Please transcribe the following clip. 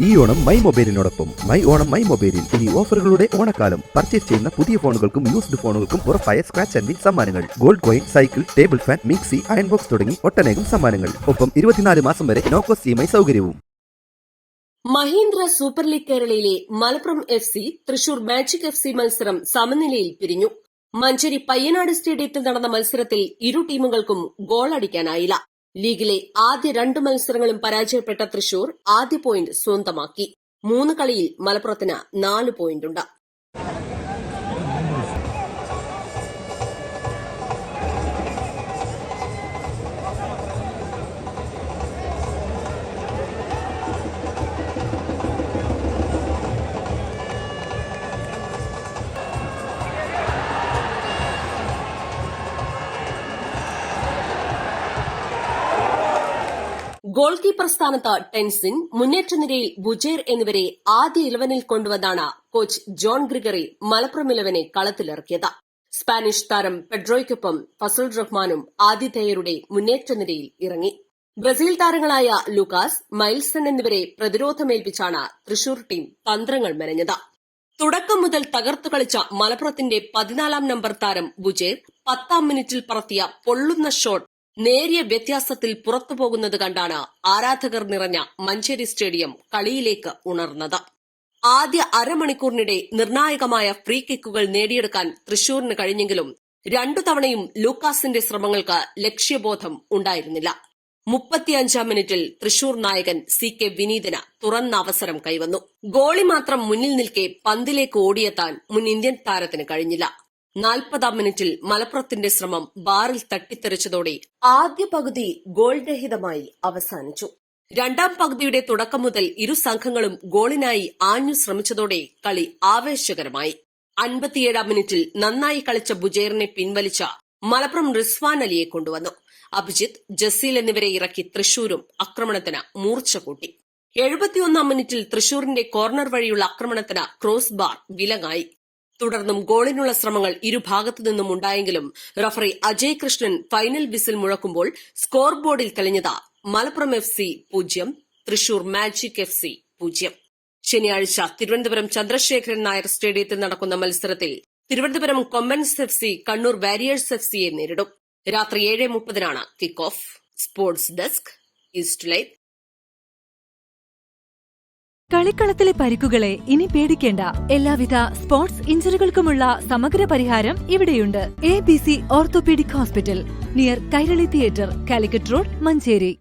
ഈ ഓണം മൈ മൊബൈലിനോടൊപ്പം my Onam my മൊബൈലിൽ ഇനി ഓഫറുകളുടെ ഓണക്കാലം. പർച്ചേസ് ചെയ്യുന്ന പുതിയ ഫോണുകൾക്കും യൂസ്ഡ് ഫോണുകൾക്കും ഉറപ്പായ സ്ക്രാച്ച് ആൻഡ് വിൻ സമ്മാനങ്ങൾ, gold coin, cycle, table fan, mixie, iron box തുടങ്ങി ഒട്ടനേകം സമ്മാനങ്ങൾ. ഒപ്പം 24 മാസം വരെ നോ കോസ്റ്റ് EMI സൗകര്യവും. മഹീന്ദ്ര സൂപ്പർ ലീഗ് കേരളയിലെ Malappuram FC Thrissur magic FC മത്സരം സമനിലയിൽ പിരിഞ്ഞു. മഞ്ചേരി പയ്യനാട് സ്റ്റേഡിയത്തിൽ നടന്ന മത്സരത്തിൽ ഇരു ടീമുകൾക്കും ഗോളടിക്കാനായില്ല. ലീഗിലെ ആദ്യ 2 മത്സരങ്ങളും പരാജയപ്പെട്ട തൃശൂർ ആദ്യ പോയിന്റ് സ്വന്തമാക്കി. 3 കളിയിൽ മലപ്പുറത്തിന് 4 പോയിന്റുണ്ട്. ഗോൾ കീപ്പർ സ്ഥാനത്ത് ടെൻസിൻ, മുന്നേറ്റ നിരയിൽ ബുജേർ എന്നിവരെ ആദ്യ 11-ൽ കൊണ്ടുവന്നാണ് കോച്ച് ജോൺ ഗ്രിഗറി മലപ്പുറം 11-നെ കളത്തിലിറക്കിയത്. സ്പാനിഷ് താരം പെഡ്രോയ്ക്കൊപ്പം ഫസൽ റഹ്മാനും ആതിഥേയരുടെ മുന്നേറ്റ നിരയിൽ ഇറങ്ങി. ബ്രസീൽ താരങ്ങളായ ലൂക്കാസ്, മൈൽസൺ എന്നിവരെ പ്രതിരോധമേൽപ്പിച്ചാണ് തൃശൂർ ടീം തന്ത്രങ്ങൾ മെനഞ്ഞത്. തുടക്കം മുതൽ തകർത്തു കളിച്ച മലപ്പുറത്തിന്റെ 14-ാം നമ്പർ താരം ബുജേർ 10-ാം മിനിറ്റിൽ പറത്തിയ പൊള്ളുന്ന ഷോട്ട് നേരിയ വ്യത്യാസത്തിൽ പുറത്തുപോകുന്നത് കണ്ടാണ് ആരാധകർ നിറഞ്ഞ മഞ്ചേരി സ്റ്റേഡിയം കളിയിലേക്ക് ഉണർന്നത്. ആദ്യ അരമണിക്കൂറിനിടെ നിർണായകമായ ഫ്രീ കിക്കുകൾ നേടിയെടുക്കാൻ തൃശൂരിന് കഴിഞ്ഞെങ്കിലും 2 തവണയും ലൂക്കാസിന്റെ ശ്രമങ്ങൾക്ക് ലക്ഷ്യബോധം ഉണ്ടായിരുന്നില്ല. 35-ാം മിനിറ്റിൽ തൃശൂർ നായകൻ CK വിനീതിന് തുറന്ന അവസരം കൈവന്നു. ഗോളി മാത്രം മുന്നിൽ നിൽക്കെ പന്തിലേക്ക് ഓടിയെത്താൻ മുൻ ഇന്ത്യൻ താരത്തിന് കഴിഞ്ഞില്ല. 40-ാം മിനിറ്റിൽ മലപ്പുറത്തിന്റെ ശ്രമം ബാറിൽ തട്ടിത്തെറിച്ചതോടെ ആദ്യ പകുതി ഗോൾ രഹിതമായി അവസാനിച്ചു. 2ാം പകുതിയുടെ തുടക്കം മുതൽ ഇരു സംഘങ്ങളും ഗോളിനായി ആഞ്ഞു ശ്രമിച്ചതോടെ കളി ആവേശകരമായി. 57-ാം മിനിറ്റിൽ നന്നായി കളിച്ച ബുജേറിനെ പിൻവലിച്ച മലപ്പുറം റിസ്വാൻ അലിയെ കൊണ്ടുവന്നു. അഭിജിത്ത്, ജസീൽ എന്നിവരെ ഇറക്കി തൃശൂരും ആക്രമണത്തിന് മൂർച്ച കൂട്ടി. 71-ാം മിനിറ്റിൽ തൃശൂരിന്റെ കോർണർ വഴിയുള്ള ആക്രമണത്തിന് ക്രോസ് ബാർ വിലങ്ങായി. തുടർന്നും ഗോളിനുള്ള ശ്രമങ്ങൾ ഇരുഭാഗത്തു നിന്നും ഉണ്ടായെങ്കിലും referee Ajay Krishnan final whistle മുഴക്കുമ്പോൾ സ്കോർ ബോർഡിൽ തെളിഞ്ഞത് Malappuram FC 0, Thrissur magic FC 0. ശനിയാഴ്ച തിരുവനന്തപുരം ചന്ദ്രശേഖരൻ നായർ സ്റ്റേഡിയത്തിൽ നടക്കുന്ന മത്സരത്തിൽ തിരുവനന്തപുരം കൊമ്പൻസ് FC കണ്ണൂർ വാരിയേഴ്സ് FCയെ നേരിടും. രാത്രി 7:30-നാണ് kick off. Sports desk, east live. കളിക്കളത്തിലെ പരിക്കുകളെ ഇനി പേടിക്കേണ്ട. എല്ലാവിധ സ്പോർട്സ് ഇഞ്ചുറികൾക്കുമുള്ള സമഗ്ര പരിഹാരം ഇവിടെയുണ്ട്. ABC orthopaedic hospital, near Kairali theatre, Calicut road, Manjeri.